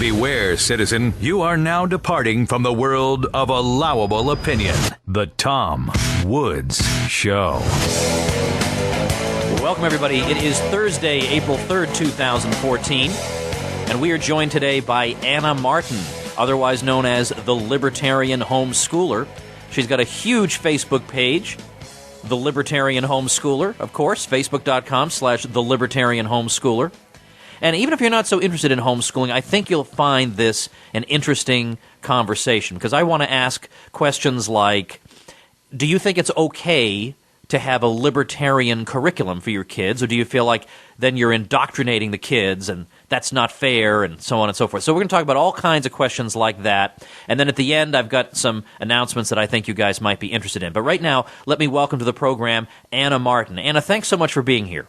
Beware, citizen, you are now departing from the world of allowable opinion. The Tom Woods Show. Welcome, everybody. It is Thursday, April 3rd, 2014, and we are joined today by Anna Martin, otherwise known as the Libertarian Homeschooler. She's got a huge Facebook page, the Libertarian Homeschooler, of course, facebook.com/the Libertarian Homeschooler. And even if you're not so interested in homeschooling, I think you'll find this an interesting conversation, because I want to ask questions like, do you think it's okay to have a libertarian curriculum for your kids, or do you feel like then you're indoctrinating the kids and that's not fair, and so on and so forth? So we're going to talk about all kinds of questions like that, and then at the end I've got some announcements that I think you guys might be interested in. But right now, let me welcome to the program Anna Martin. Anna, thanks so much for being here.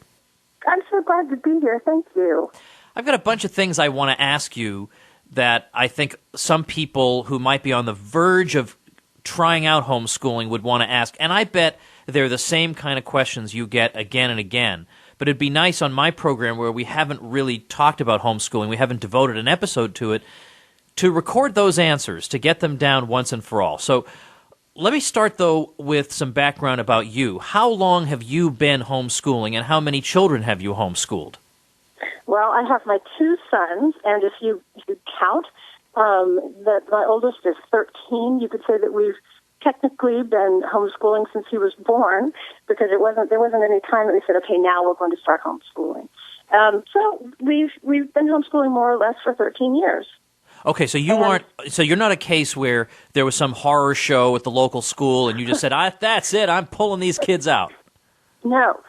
I'm so glad to be here. Thank you. I've got a bunch of things I want to ask you that I think some people who might be on the verge of trying out homeschooling would want to ask, and I bet they're the same kind of questions you get again and again. But it'd be nice on my program, where we haven't really talked about homeschooling, we haven't devoted an episode to it, to record those answers, to get them down once and for all. So let me start, though, with some background about you. How long have you been homeschooling, and how many children have you homeschooled? Well, I have my two sons, and if you count, that my oldest is 13. You could say that we've technically been homeschooling since he was born, because there wasn't any time that we said, okay, now we're going to start homeschooling. So we've been homeschooling more or less for 13 years. Okay, so you're not a case where there was some horror show at the local school and you just said, that's it, I'm pulling these kids out. No.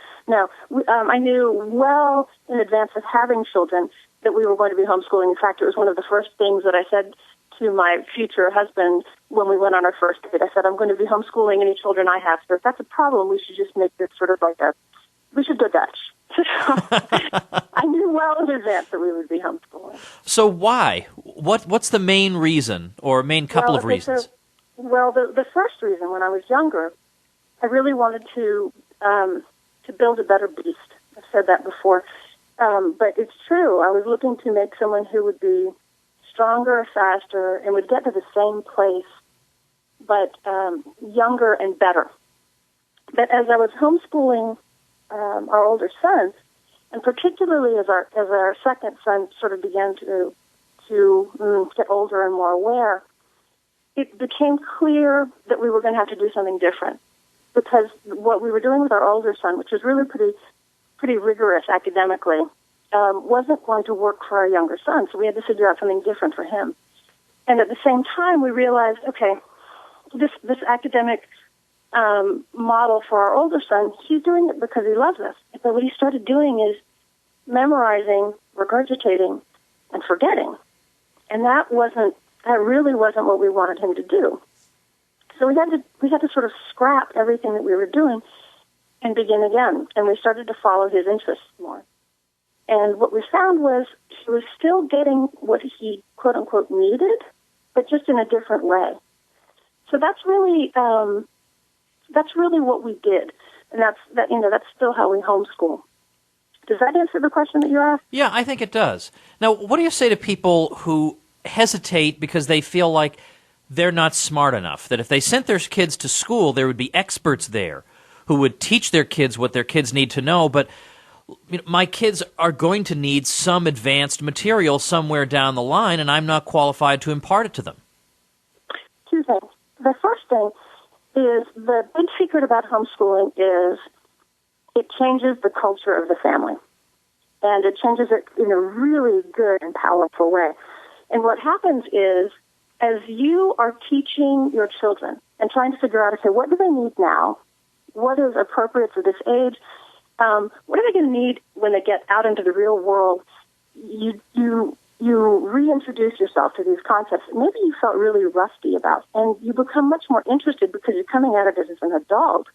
I knew well in advance of having children that we were going to be homeschooling. In fact, it was one of the first things that I said to my future husband when we went on our first date. I said, I'm going to be homeschooling any children I have. So if that's a problem, we should just make this sort of like we should go Dutch. I knew well in advance that we would be homeschooling. So why? What's the main reason, or main couple of reasons? The first reason, when I was younger, I really wanted to build a better beast. I've said that before. But it's true. I was looking to make someone who would be stronger, faster, and would get to the same place, but younger and better. But as I was homeschooling our older sons, and particularly as our second son sort of began to get older and more aware, it became clear that we were going to have to do something different. Because what we were doing with our older son, which was really pretty rigorous academically, wasn't going to work for our younger son. So we had to figure out something different for him. And at the same time, we realized, okay, this academic model for our older son, he's doing it because he loves us. But what he started doing is memorizing, regurgitating, and forgetting. And that really wasn't what we wanted him to do. So we had to sort of scrap everything that we were doing and begin again. And we started to follow his interests more. And what we found was he was still getting what he, quote unquote, needed, but just in a different way. So that's really what we did. And that's still how we homeschool. Does that answer the question that you asked? Yeah, I think it does. Now, what do you say to people who hesitate because they feel like they're not smart enough, that if they sent their kids to school, there would be experts there who would teach their kids what their kids need to know, but my kids are going to need some advanced material somewhere down the line, and I'm not qualified to impart it to them? Two things. The first thing is, the big secret about homeschooling is it changes the culture of the family, and it changes it in a really good and powerful way. And what happens is, as you are teaching your children and trying to figure out, okay, what do they need now? What is appropriate for this age? What are they going to need when they get out into the real world? You reintroduce yourself to these concepts that maybe you felt really rusty about, and you become much more interested because you're coming at it as an adult,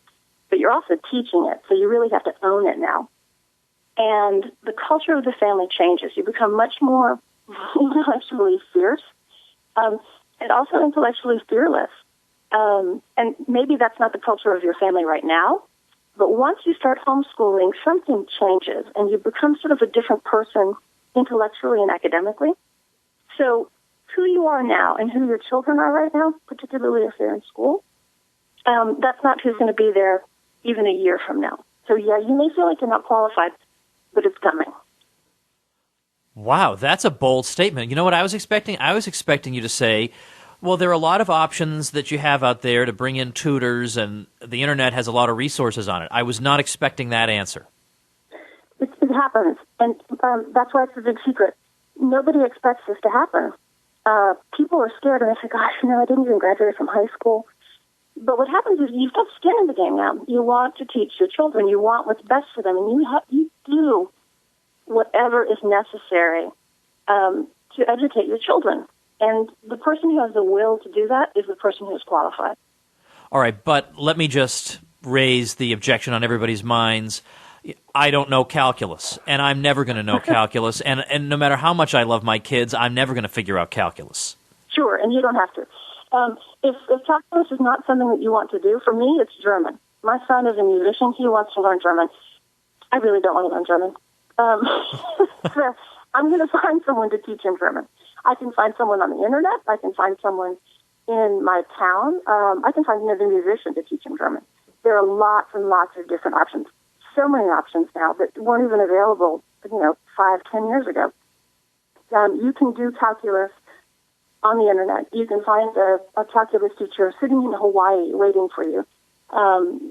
but you're also teaching it, so you really have to own it now. And the culture of the family changes. You become much more intellectually fierce, and also intellectually fearless. And maybe that's not the culture of your family right now, but once you start homeschooling, something changes, and you become sort of a different person intellectually and academically. So who you are now and who your children are right now, particularly if they're in school, that's not who's going to be there even a year from now. So, yeah, you may feel like you're not qualified, but it's coming. Wow, that's a bold statement. You know what I was expecting? I was expecting you to say, well, there are a lot of options that you have out there to bring in tutors, and the Internet has a lot of resources on it. I was not expecting that answer. It happens, and that's why it's a big secret. Nobody expects this to happen. People are scared, and they say, gosh, I didn't even graduate from high school. But what happens is you've got skin in the game now. You want to teach your children. You want what's best for them, and you do whatever is necessary to educate your children. And the person who has the will to do that is the person who is qualified. All right, but let me just raise the objection on everybody's minds. I don't know calculus, and I'm never going to know calculus. And no matter how much I love my kids, I'm never going to figure out calculus. Sure, and you don't have to. If calculus is not something that you want to do, for me, it's German. My son is a musician. He wants to learn German. I really don't want to learn German. So I'm going to find someone to teach him German. I can find someone on the Internet. I can find someone in my town. I can find another musician to teach him German. There are lots and lots of different options. So many options now that weren't even available, 5-10 years ago. You can do calculus on the Internet. You can find a calculus teacher sitting in Hawaii waiting for you.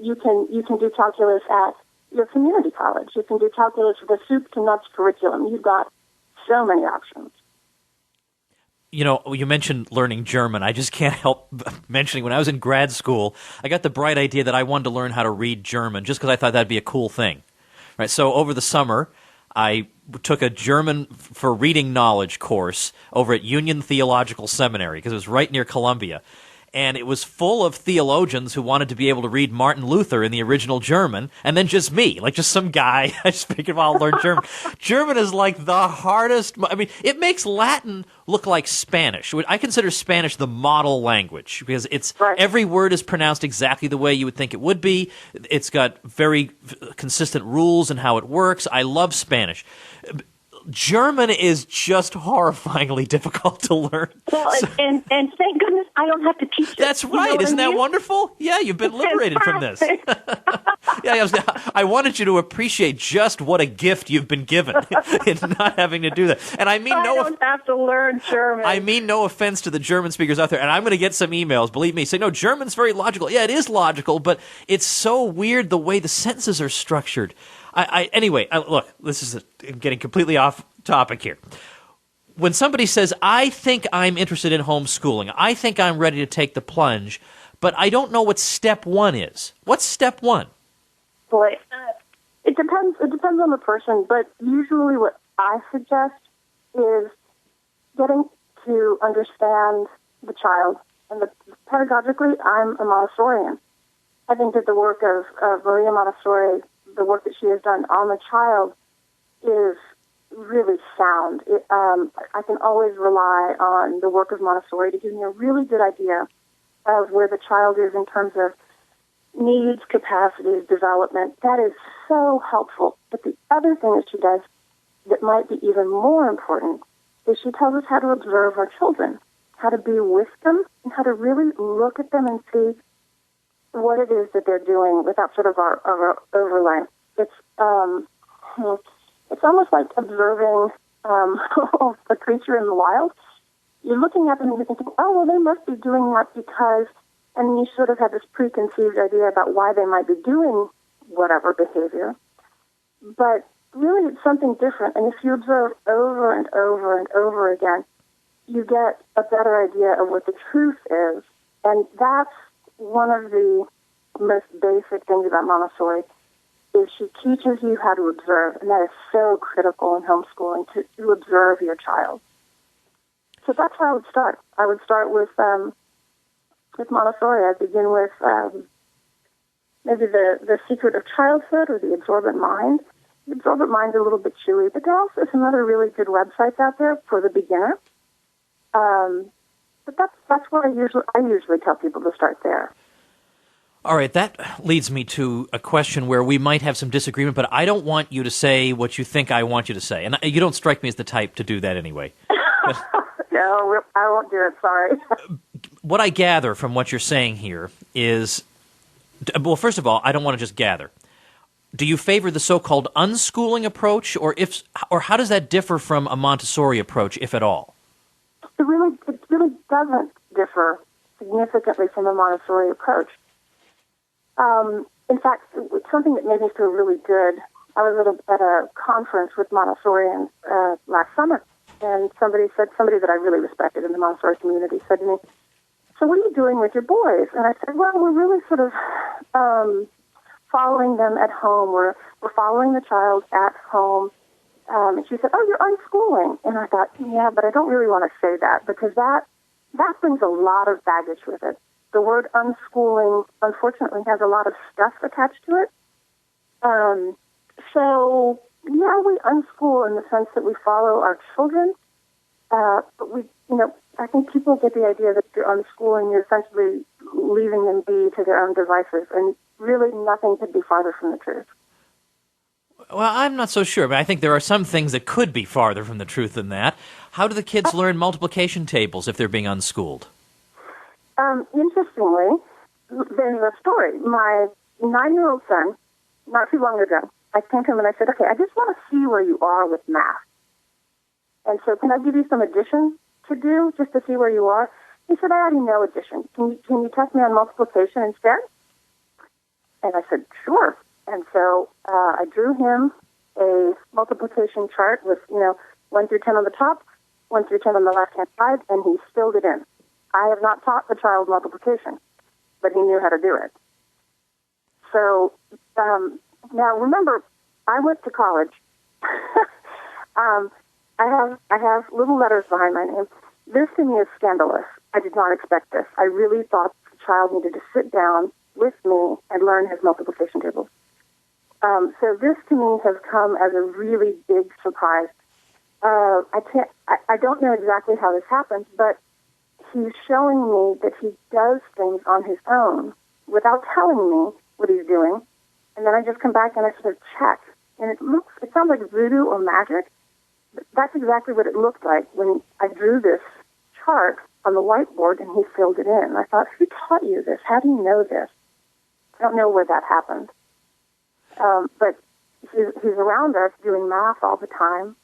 You can do calculus at your community college. You can do calculus with a soup to nuts curriculum. You've got so many options. You mentioned learning German. I just can't help mentioning when I was in grad school, I got the bright idea that I wanted to learn how to read German just because I thought that'd be a cool thing. Right? So over the summer, I took a German for reading knowledge course over at Union Theological Seminary because it was right near Columbia. And it was full of theologians who wanted to be able to read Martin Luther in the original German, and then just me, like just some guy. I just figured, well, I'll learn German. German is like the hardest. I mean, it makes Latin look like Spanish. I consider Spanish the model language because every word is pronounced exactly the way you would think it would be. It's got very consistent rules and how it works. I love Spanish. German is just horrifyingly difficult to learn. Well, and thank goodness I don't have to teach it. That's right. Isn't that wonderful? Yeah, you've been liberated from this. Yeah, I wanted you to appreciate just what a gift you've been given in not having to do that. And I don't have to learn German. I mean no offense to the German speakers out there. And I'm going to get some emails, believe me, say, no, German's very logical. Yeah, it is logical, but it's so weird the way the sentences are structured. Anyway, look, I'm getting completely off topic here. When somebody says, I think I'm interested in homeschooling, I think I'm ready to take the plunge, but I don't know what step one is. What's step one? Boy, it depends on the person, but usually what I suggest is getting to understand the child. And pedagogically, I'm a Montessorian. I think that the work of Maria Montessori, the work that she has done on the child, is really sound. I can always rely on the work of Montessori to give me a really good idea of where the child is in terms of needs, capacities, development. That is so helpful. But the other thing that she does that might be even more important is she tells us how to observe our children, how to be with them, and how to really look at them and see what it is that they're doing without sort of our overlay. It's almost like observing a creature in the wild. You're looking at them and you're thinking, oh, well, they must be doing that because, and you sort of have this preconceived idea about why they might be doing whatever behavior. But really, it's something different. And if you observe over and over and over again, you get a better idea of what the truth is. And that's one of the most basic things about Montessori, is she teaches you how to observe, and that is so critical in homeschooling, to observe your child. So that's how I would start. I would start with Montessori. I'd begin with maybe the secret of childhood or the absorbent mind. The absorbent mind is a little bit chewy, but there are also some other really good websites out there for the beginner. But that's where I usually tell people to start there. All right, that leads me to a question where we might have some disagreement, but I don't want you to say what you think I want you to say. And you don't strike me as the type to do that anyway. No, I won't do it, sorry. What I gather from what you're saying here is, well, first of all, I don't want to just gather. Do you favor the so-called unschooling approach, or how does that differ from a Montessori approach, if at all? It really doesn't differ significantly from the Montessori approach. In fact, something that made me feel really good, I was at a conference with Montessorians last summer, and somebody that I really respected in the Montessori community said to me, "So what are you doing with your boys?" And I said, "Well, we're really sort of following them at home. We're following the child at home." And she said, "Oh, you're unschooling." And I thought, yeah, but I don't really want to say that because that brings a lot of baggage with it. The word unschooling, unfortunately, has a lot of stuff attached to it. So, yeah, we unschool in the sense that we follow our children. But I think people get the idea that you're unschooling, you're essentially leaving them be to their own devices. And really, nothing could be farther from the truth. Well, I'm not so sure, but I think there are some things that could be farther from the truth than that. How do the kids learn multiplication tables if they're being unschooled? Interestingly, there's a story. My 9-year-old son, not too long ago, I came to him and I said, "Okay, I just want to see where you are with math. And so can I give you some addition to do just to see where you are?" He said, "I already know addition. Can you test me on multiplication instead?" And I said, "Sure." And so I drew him a multiplication chart with, 1 through 10 on the top, 1 through 10 on the left-hand side, and he filled it in. I have not taught the child multiplication, but he knew how to do it. So now remember, I went to college. I have little letters behind my name. This to me is scandalous. I did not expect this. I really thought the child needed to sit down with me and learn his multiplication tables. So this to me has come as a really big surprise. I don't know exactly how this happens, but he's showing me that he does things on his own without telling me what he's doing. And then I just come back and I sort of check. And it sounds like voodoo or magic. But that's exactly what it looked like when I drew this chart on the whiteboard and he filled it in. I thought, who taught you this? How do you know this? I don't know where that happened. But he's around us doing math all the time.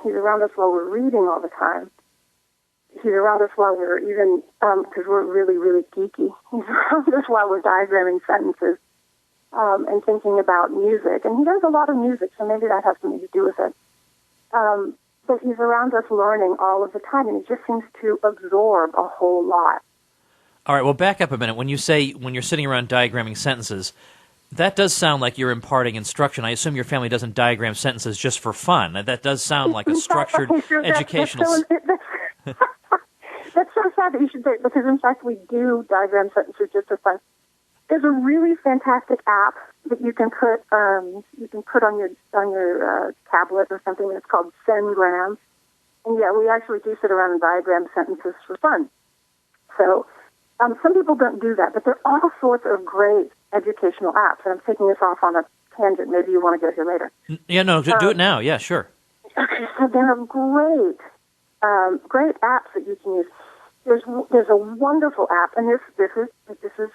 He's around us while we're reading all the time. He's around us while we're even, because we're really, really geeky. He's around us while we're diagramming sentences and thinking about music. And he does a lot of music, so maybe that has something to do with it. But he's around us learning all of the time, and he just seems to absorb a whole lot. All right, well, back up a minute. When you say when you're sitting around diagramming sentences, that does sound like you're imparting instruction. I assume your family doesn't diagram sentences just for fun. That does sound like a structured educational... That's so sad that you should say it, because in fact we do diagram sentences just for fun. There's a really fantastic app that you can put on your tablet or something, and it's called Sengram. And yeah, we actually do sit around and diagram sentences for fun. So some people don't do that, but there are all sorts of great educational apps. And I'm taking this off on a tangent. Maybe you want to go here later. Yeah, no, do it now. Yeah, sure. Okay, so there are great apps that you can use. There's a wonderful app, and this is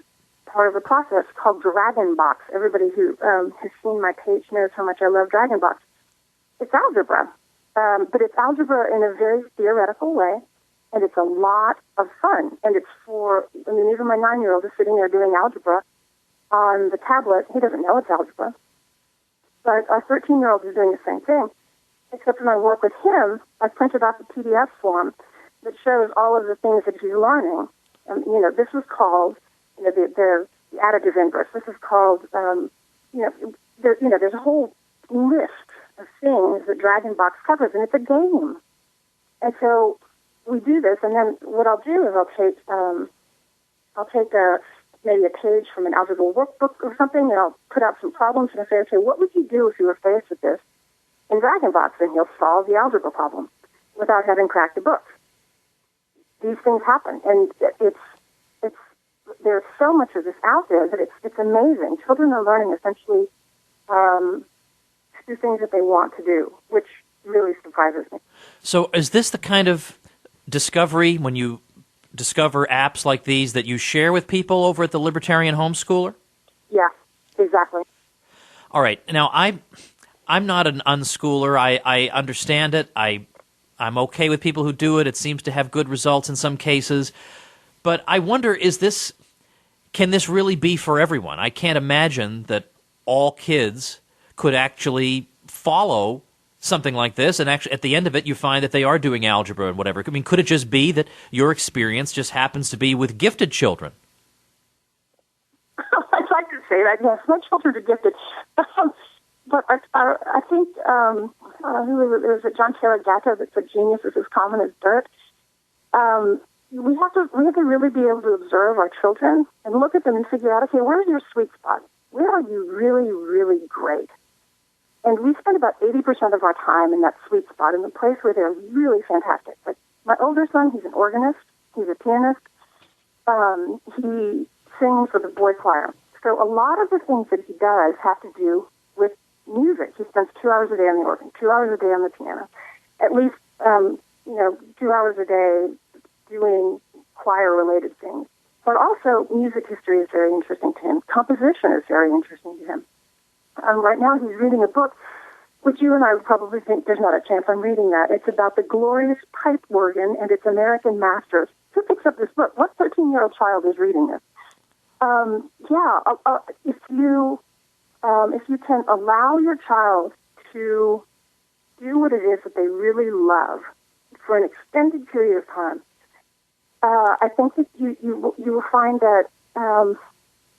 part of the process, called DragonBox. Everybody who has seen my page knows how much I love DragonBox. It's algebra, but it's algebra in a very theoretical way, and it's a lot of fun. And it's even my 9-year-old is sitting there doing algebra on the tablet. He doesn't know it's algebra, but our 13-year-old is doing the same thing. Except when I work with him, I printed off a PDF form that shows all of the things that he's learning. And, this is called, the additive inverse. This is called, there's a whole list of things that DragonBox covers, and it's a game. And so we do this, and then what I'll do is I'll take maybe a page from an algebra workbook or something, and I'll put out some problems, and I say, okay, what would you do if you were faced with this in DragonBox? And he'll solve the algebra problem without having cracked the book. These things happen, and there's so much of this out there that it's amazing. Children are learning essentially to do things that they want to do, which really surprises me. So is this the kind of discovery, when you discover apps like these, that you share with people over at the Libertarian Homeschooler? Yeah, exactly. All right. Now, I'm not an unschooler. I understand it. I'm okay with people who do it. It seems to have good results in some cases. But I wonder, can this really be for everyone? I can't imagine that all kids could actually follow something like this, and actually at the end of it you find that they are doing algebra and whatever. I mean, could it just be that your experience just happens to be with gifted children? I'd like to say that, yes, my children are gifted. But I think, who was it, John Taylor Gatto, that said genius is as common as dirt. We have to really be able to observe our children and look at them and figure out, okay, where's your sweet spot? Where are you really, really great? And we spend about 80% of our time in that sweet spot, in the place where they're really fantastic. Like my older son, he's an organist, he's a pianist, he sings with a boy choir. So a lot of the things that he does have to do with music. He spends 2 hours a day on the organ, 2 hours a day on the piano, at least 2 hours a day doing choir-related things. But also, music history is very interesting to him. Composition is very interesting to him. Right now, he's reading a book, which you and I would probably think there's not a chance I'm reading that. It's about the glorious pipe organ and its American masters. Who picks up this book? What 13-year-old child is reading this? If you can allow your child to do what it is that they really love for an extended period of time, I think that you will find that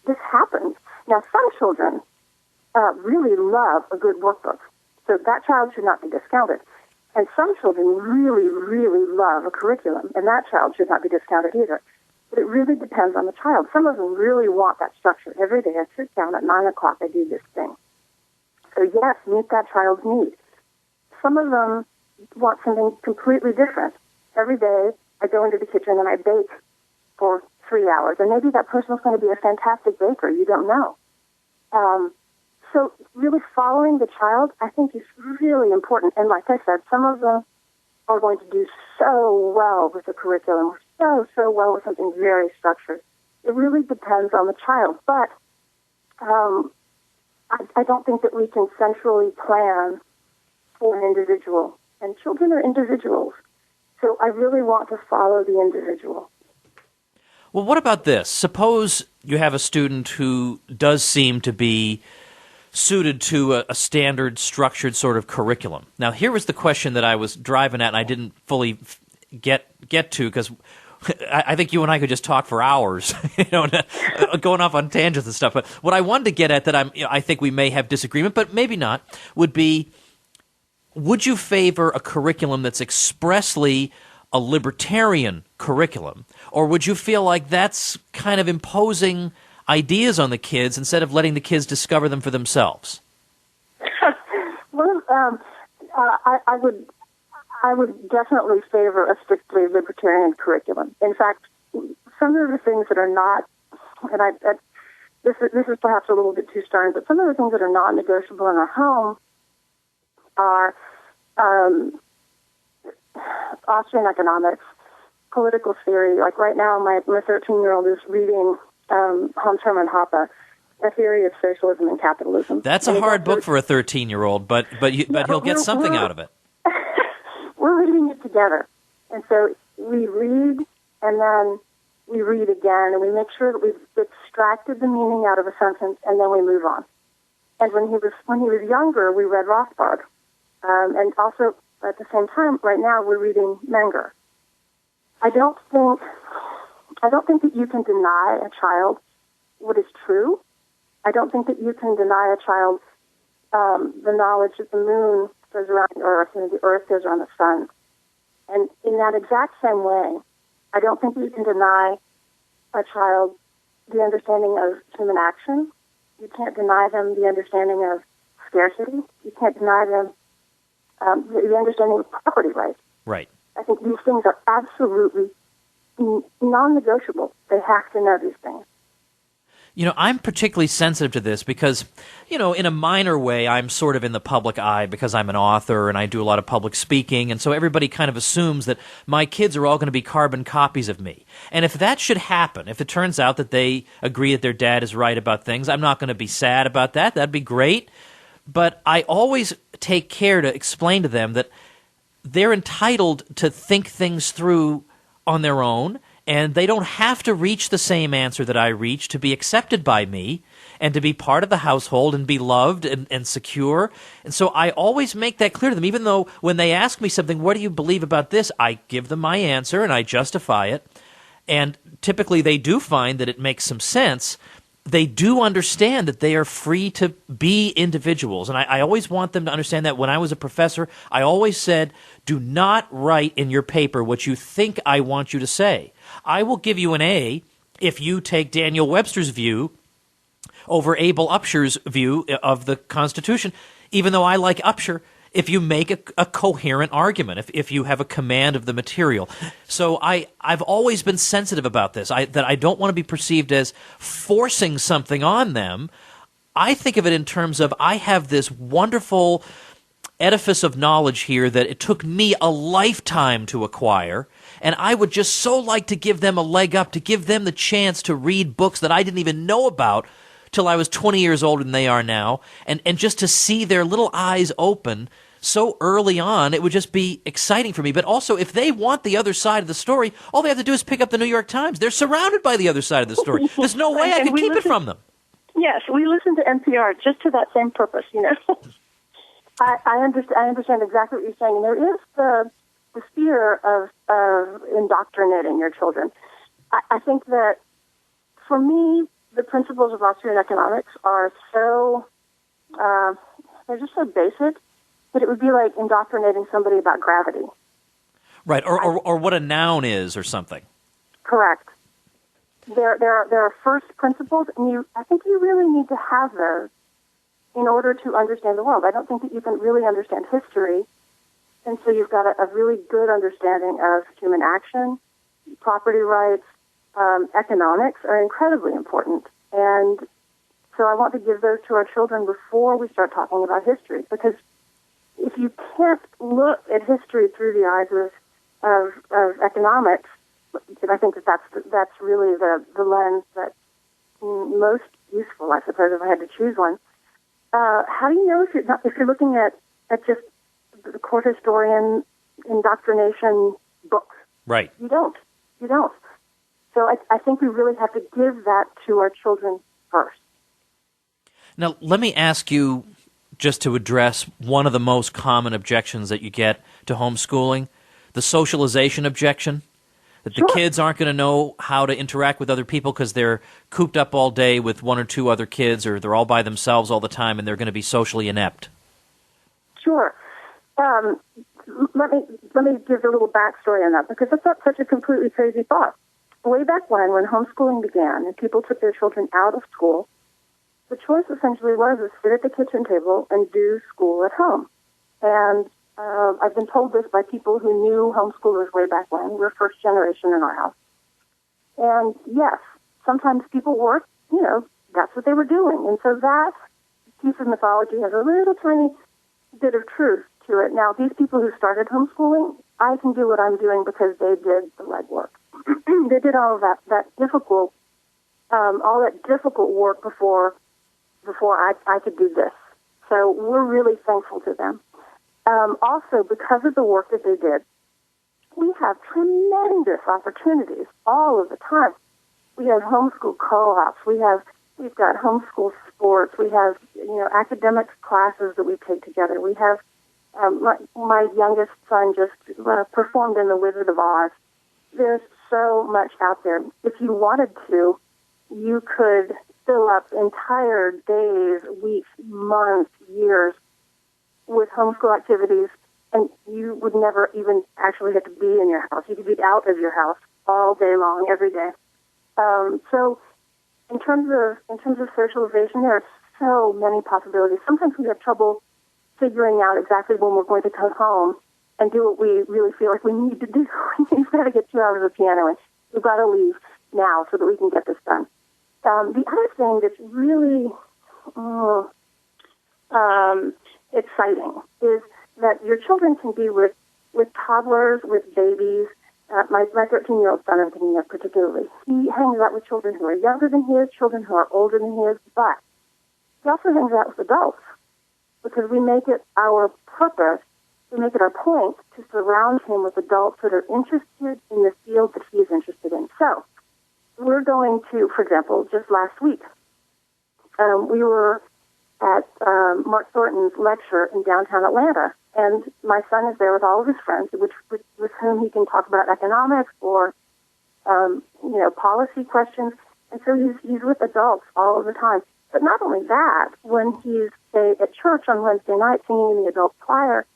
this happens. Now, some children really love a good workbook, so that child should not be discounted. And some children really, really love a curriculum, and that child should not be discounted either. But it really depends on the child. Some of them really want that structure. Every day I sit down at 9 o'clock, I do this thing. So yes, meet that child's need. Some of them want something completely different. Every day I go into the kitchen and I bake for 3 hours, and maybe that person is going to be a fantastic baker. You don't know. So really following the child, I think, is really important. And like I said, some of them are going to do so well with the curriculum, so well with something very structured. It really depends on the child. But I don't think that we can centrally plan for an individual. And children are individuals. So I really want to follow the individual. Well, what about this? Suppose you have a student who does seem to be suited to a standard, structured sort of curriculum. Now, here was the question that I was driving at, and I didn't fully get to, because I think you and I could just talk for hours, going off on tangents and stuff. But what I wanted to get at, that I think we may have disagreement, but maybe not, would be: would you favor a curriculum that's expressly a libertarian curriculum, or would you feel like that's kind of imposing ideas on the kids instead of letting the kids discover them for themselves? Well, I would definitely favor a strictly libertarian curriculum. In fact, some of the things that are not, and this is perhaps a little bit too stern, but some of the things that are not negotiable in our home are Austrian economics, political theory. Like right now, my 13-year-old is reading Hans-Hermann Hoppe, A Theory of Socialism and Capitalism. That's a hard book for a 13-year-old, but he'll get something out of it. We're reading it together. And so we read, and then we read again, and we make sure that we've extracted the meaning out of a sentence, and then we move on. And when he was younger, we read Rothbard. And also, at the same time, right now, we're reading Menger. I don't think that you can deny a child what is true. I don't think that you can deny a child the knowledge that the moon goes around the Earth and the Earth goes around the sun. And in that exact same way, I don't think that you can deny a child the understanding of human action. You can't deny them the understanding of scarcity. You can't deny them the understanding of property rights. Right. I think these things are absolutely non-negotiable. They have to know these things. I'm particularly sensitive to this because, in a minor way, I'm sort of in the public eye because I'm an author and I do a lot of public speaking, and so everybody kind of assumes that my kids are all going to be carbon copies of me. And if that should happen, if it turns out that they agree that their dad is right about things, I'm not going to be sad about that. That'd be great. But I always take care to explain to them that they're entitled to think things through on their own, and they don't have to reach the same answer that I reach to be accepted by me and to be part of the household and be loved and secure. And so I always make that clear to them, even though when they ask me something, what do you believe about this? I give them my answer and I justify it. And typically they do find that it makes some sense. They do understand that they are free to be individuals. And I always want them to understand that. When I was a professor, I always said, do not write in your paper what you think I want you to say. I will give you an A if you take Daniel Webster's view over Abel Upsher's view of the Constitution, even though I like Upsher, if you make a coherent argument, if you have a command of the material. So I've always been sensitive about this, that I don't want to be perceived as forcing something on them. I think of it in terms of I have this wonderful edifice of knowledge here that it took me a lifetime to acquire, and I would just so like to give them a leg up, to give them the chance to read books that I didn't even know about till I was 20 years older than they are now, and just to see their little eyes open so early on, it would just be exciting for me. But also, if they want the other side of the story, all they have to do is pick up the New York Times. They're surrounded by the other side of the story. There's no way I could keep it from them. Yes, we listen to NPR just to that same purpose, I understand exactly what you're saying. There is the fear of indoctrinating your children. I think that, for me, the principles of Austrian economics are they're just so basic that it would be like indoctrinating somebody about gravity. Right, or what a noun is or something. Correct. There are first principles, and I think you really need to have those in order to understand the world. I don't think that you can really understand history until you've got a really good understanding of human action, property rights, economics are incredibly important. And so I want to give those to our children before we start talking about history, because if you can't look at history through the eyes of economics, I think that's really the lens that's most useful, I suppose, if I had to choose one. How do you know if you're looking at just the court historian indoctrination books? Right. You don't. So I think we really have to give that to our children first. Now, let me ask you, just to address one of the most common objections that you get to homeschooling, the socialization objection, that the kids aren't going to know how to interact with other people because they're cooped up all day with one or two other kids, or they're all by themselves all the time, and they're going to be socially inept. Sure. Let me give a little backstory on that, because that's not such a completely crazy thought. Way back when homeschooling began and people took their children out of school, the choice essentially was to sit at the kitchen table and do school at home. And I've been told this by people who knew homeschoolers way back when. We're first generation in our house. And yes, sometimes people work, that's what they were doing. And so that piece of mythology has a little tiny bit of truth to it. Now, these people who started homeschooling, I can do what I'm doing because they did the legwork. They did all of that difficult work before I could do this. So we're really thankful to them. Also, because of the work that they did, we have tremendous opportunities all of the time. We have homeschool co-ops. We've got homeschool sports. We have academic classes that we take together. We have my youngest son just performed in The Wizard of Oz. There's so much out there. If you wanted to, you could fill up entire days, weeks, months, years with homeschool activities, and you would never even actually have to be in your house. You could be out of your house all day long, every day. So in terms of socialization, there are so many possibilities. Sometimes we have trouble figuring out exactly when we're going to come home and do what we really feel like we need to do. We've got to get 2 hours of piano, and we've got to leave now so that we can get this done. The other thing that's really exciting is that your children can be with toddlers, with babies. My 13-year-old son, I'm thinking of particularly, he hangs out with children who are younger than his, children who are older than his, but he also hangs out with adults because we make it our purpose, we make it our point to surround him with adults that are interested in the field that he is interested in. So we're going to, for example, just last week, we were at Mark Thornton's lecture in downtown Atlanta, and my son is there with all of his friends, with whom he can talk about economics or, policy questions. And so he's with adults all of the time. But not only that, when he's, say, at church on Wednesday night singing in the adult choir,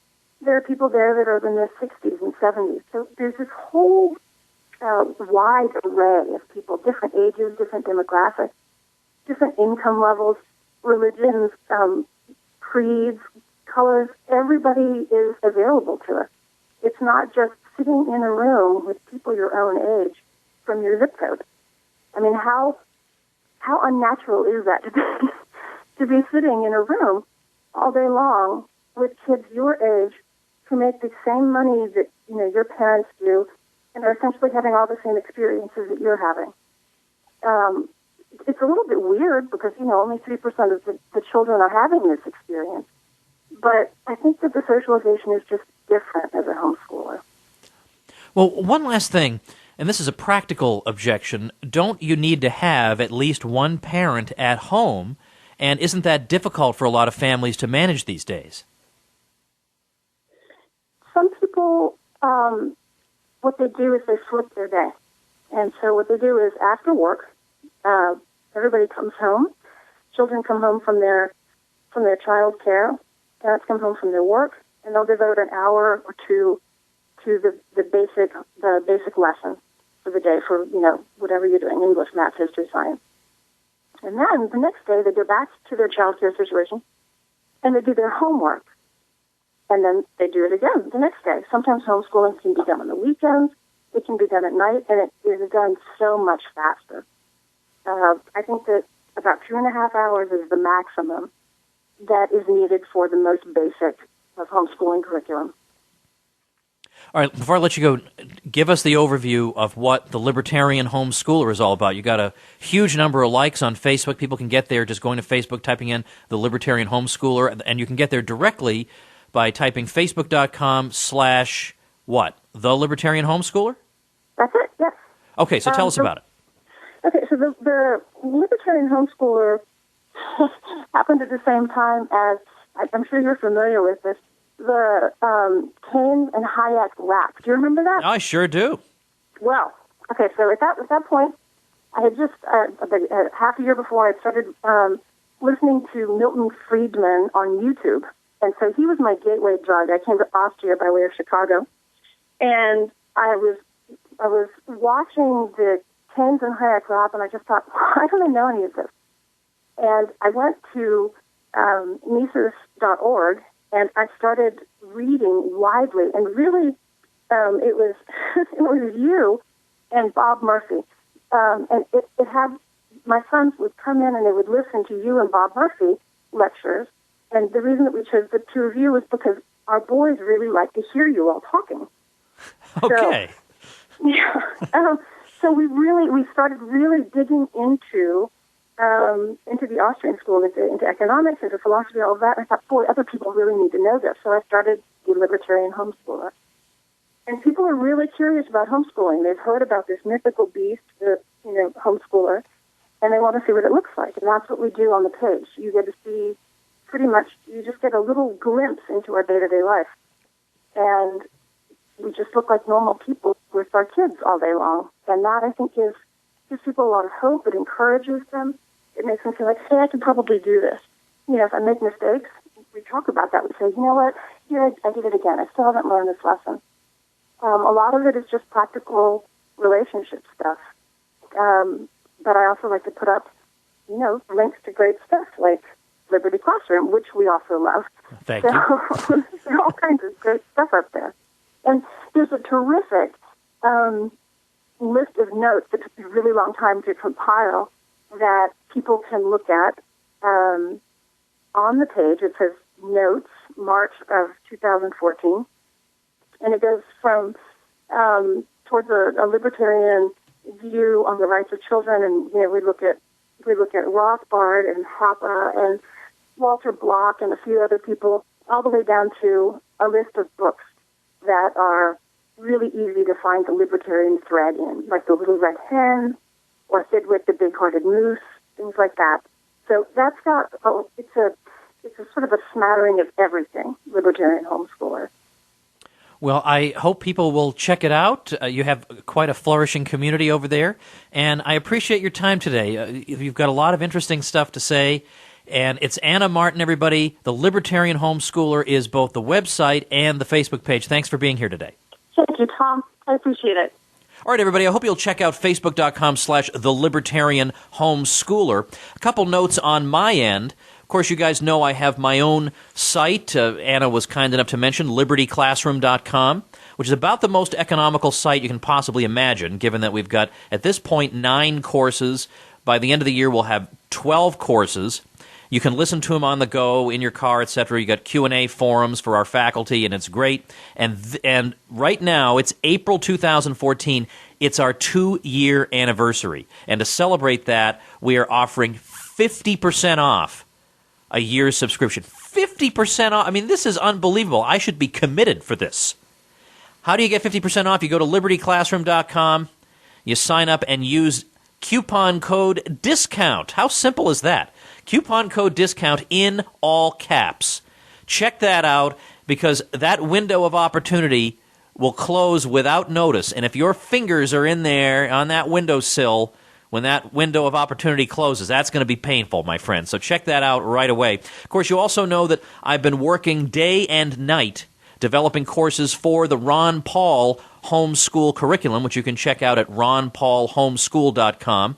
there are people there that are in their 60s and 70s. So there's this whole wide array of people, different ages, different demographics, different income levels, religions, creeds, colors. Everybody is available to us. It's not just sitting in a room with people your own age from your zip code. I mean, how unnatural is that to be sitting in a room all day long with kids your age who make the same money that your parents do and are essentially having all the same experiences that you're having. It's a little bit weird because only 3% of the children are having this experience. But I think that the socialization is just different as a homeschooler. Well, one last thing, and this is a practical objection. Don't you need to have at least one parent at home? And isn't that difficult for a lot of families to manage these days? Some people, what they do is they flip their day. And so what they do is after work, everybody comes home. Children come home from their child care. Parents come home from their work, and they'll devote an hour or two to the basic lesson for the day for whatever you're doing, English, math, history, science. And then the next day they go back to their child care situation and they do their homework. And then they do it again the next day. Sometimes homeschooling can be done on the weekends. It can be done at night, and it is done so much faster. I think that about 2.5 hours is the maximum that is needed for the most basic of homeschooling curriculum. All right, before I let you go, give us the overview of what the Libertarian Homeschooler is all about. You got a huge number of likes on Facebook. People can get there just going to Facebook, typing in the Libertarian Homeschooler, and you can get there directly by typing facebook.com/what? The Libertarian Homeschooler? That's it, yes. Okay, so tell us about it. Okay, so the Libertarian Homeschooler happened at the same time as, I'm sure you're familiar with this, the Keynes and Hayek rap. Do you remember that? I sure do. Well, okay, so at that point, I had just, half a year before, I started listening to Milton Friedman on YouTube. And so he was my gateway drug. I came to Austria by way of Chicago. And I was watching the Keynes and Hayek rap, and I just thought, why don't I know any of this? And I went to Mises.org, and I started reading widely. And really, it was it was you and Bob Murphy. And it had, my sons would come in and they would listen to you and Bob Murphy lectures. And the reason that we chose the two of you was because our boys really like to hear you all talking. Okay. So, yeah. So we started really digging into the Austrian school, into economics, into philosophy, all of that. And I thought, boy, other people really need to know this. So I started the Libertarian Homeschooler. And people are really curious about homeschooling. They've heard about this mythical beast, the homeschooler, and they want to see what it looks like. And that's what we do on the page. You get to see pretty much, you just get a little glimpse into our day-to-day life. And we just look like normal people with our kids all day long. And that, I think, gives people a lot of hope. It encourages them. It makes them feel like, hey, I can probably do this. If I make mistakes, we talk about that. We say, you know what, here, I did it again. I still haven't learned this lesson. A lot of it is just practical relationship stuff. But I also like to put up, links to great stuff like Liberty Classroom, which we also love. Thank you. There's all kinds of great stuff up there. And there's a terrific list of notes that took a really long time to compile that people can look at. On the page, it says Notes, March of 2014, and it goes from towards a libertarian view on the rights of children, and we look at Rothbard and Hoppe and Walter Block and a few other people, all the way down to a list of books that are really easy to find the libertarian thread in, like The Little Red Hen or Sidwick the Big-Hearted Moose, things like that. So that's got it's a sort of a smattering of everything, Libertarian Homeschooler. Well, I hope people will check it out. You have quite a flourishing community over there, and I appreciate your time today. You've got a lot of interesting stuff to say, and it's Anna Martin, everybody. The Libertarian Homeschooler is both the website and the Facebook page. Thanks for being here today. Thank you, Tom. I appreciate it. All right, everybody, I hope you'll check out Facebook.com/The Libertarian Homeschooler. A couple notes on my end. Of course, you guys know I have my own site. Anna was kind enough to mention libertyclassroom.com, which is about the most economical site you can possibly imagine, given that we've got, at this point, 9 courses. By the end of the year, we'll have 12 courses. You can listen to them on the go, in your car, etc. You got Q&A forums for our faculty, and it's great. And right now, it's April 2014. It's our 2-year anniversary. And to celebrate that, we are offering 50% off a year's subscription. 50% off. I mean, this is unbelievable. I should be committed for this. How do you get 50% off? You go to libertyclassroom.com. You sign up and use coupon code DISCOUNT. How simple is that? Coupon code DISCOUNT in all caps. Check that out, because that window of opportunity will close without notice. And if your fingers are in there on that windowsill when that window of opportunity closes, that's going to be painful, my friend. So check that out right away. Of course, you also know that I've been working day and night developing courses for the Ron Paul Homeschool curriculum, which you can check out at ronpaulhomeschool.com.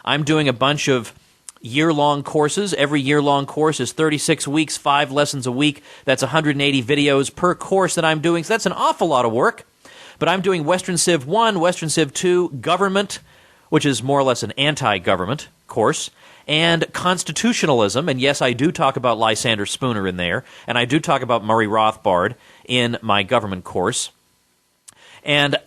I'm doing a bunch of year-long courses. Every year-long course is 36 weeks, 5 lessons a week. That's 180 videos per course that I'm doing. So that's an awful lot of work. But I'm doing Western Civ 1, Western Civ 2, Government, which is more or less an anti-government course, and Constitutionalism. And yes, I do talk about Lysander Spooner in there, and I do talk about Murray Rothbard in my government course. And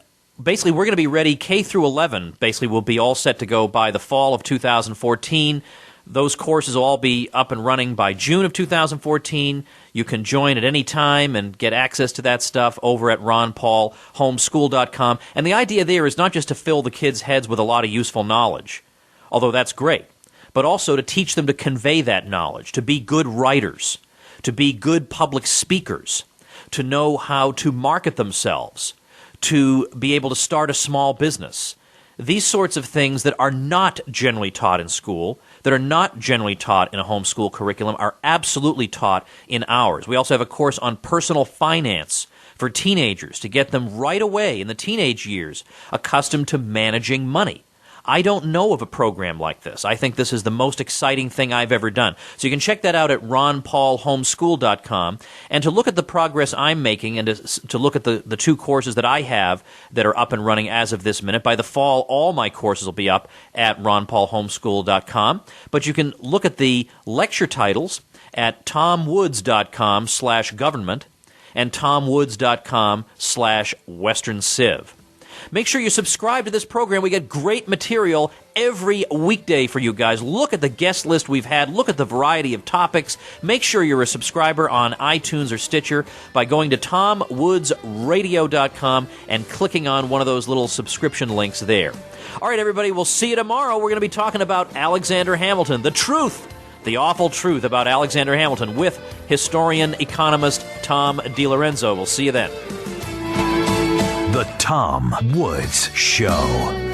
basically, we're going to be ready. K through 11 basically will be all set to go by the fall of 2014. Those courses will all be up and running by June of 2014. You can join at any time and get access to that stuff over at ronpaulhomeschool.com. And the idea there is not just to fill the kids' heads with a lot of useful knowledge, although that's great, but also to teach them to convey that knowledge, to be good writers, to be good public speakers, to know how to market themselves, to be able to start a small business. These sorts of things that are not generally taught in school, that are not generally taught in a homeschool curriculum, are absolutely taught in ours. We also have a course on personal finance for teenagers to get them right away in the teenage years accustomed to managing money. I don't know of a program like this. I think this is the most exciting thing I've ever done. So you can check that out at ronpaulhomeschool.com. And to look at the progress I'm making and to look at the 2 courses that I have that are up and running as of this minute, by the fall, all my courses will be up at ronpaulhomeschool.com. But you can look at the lecture titles at tomwoods.com/government and tomwoods.com/westernciv. Make sure you subscribe to this program. We get great material every weekday for you guys. Look at the guest list we've had. Look at the variety of topics. Make sure you're a subscriber on iTunes or Stitcher by going to tomwoodsradio.com and clicking on one of those little subscription links there. All right, everybody, we'll see you tomorrow. We're going to be talking about Alexander Hamilton, the truth, the awful truth about Alexander Hamilton, with historian, economist Tom DiLorenzo. We'll see you then. The Tom Woods Show.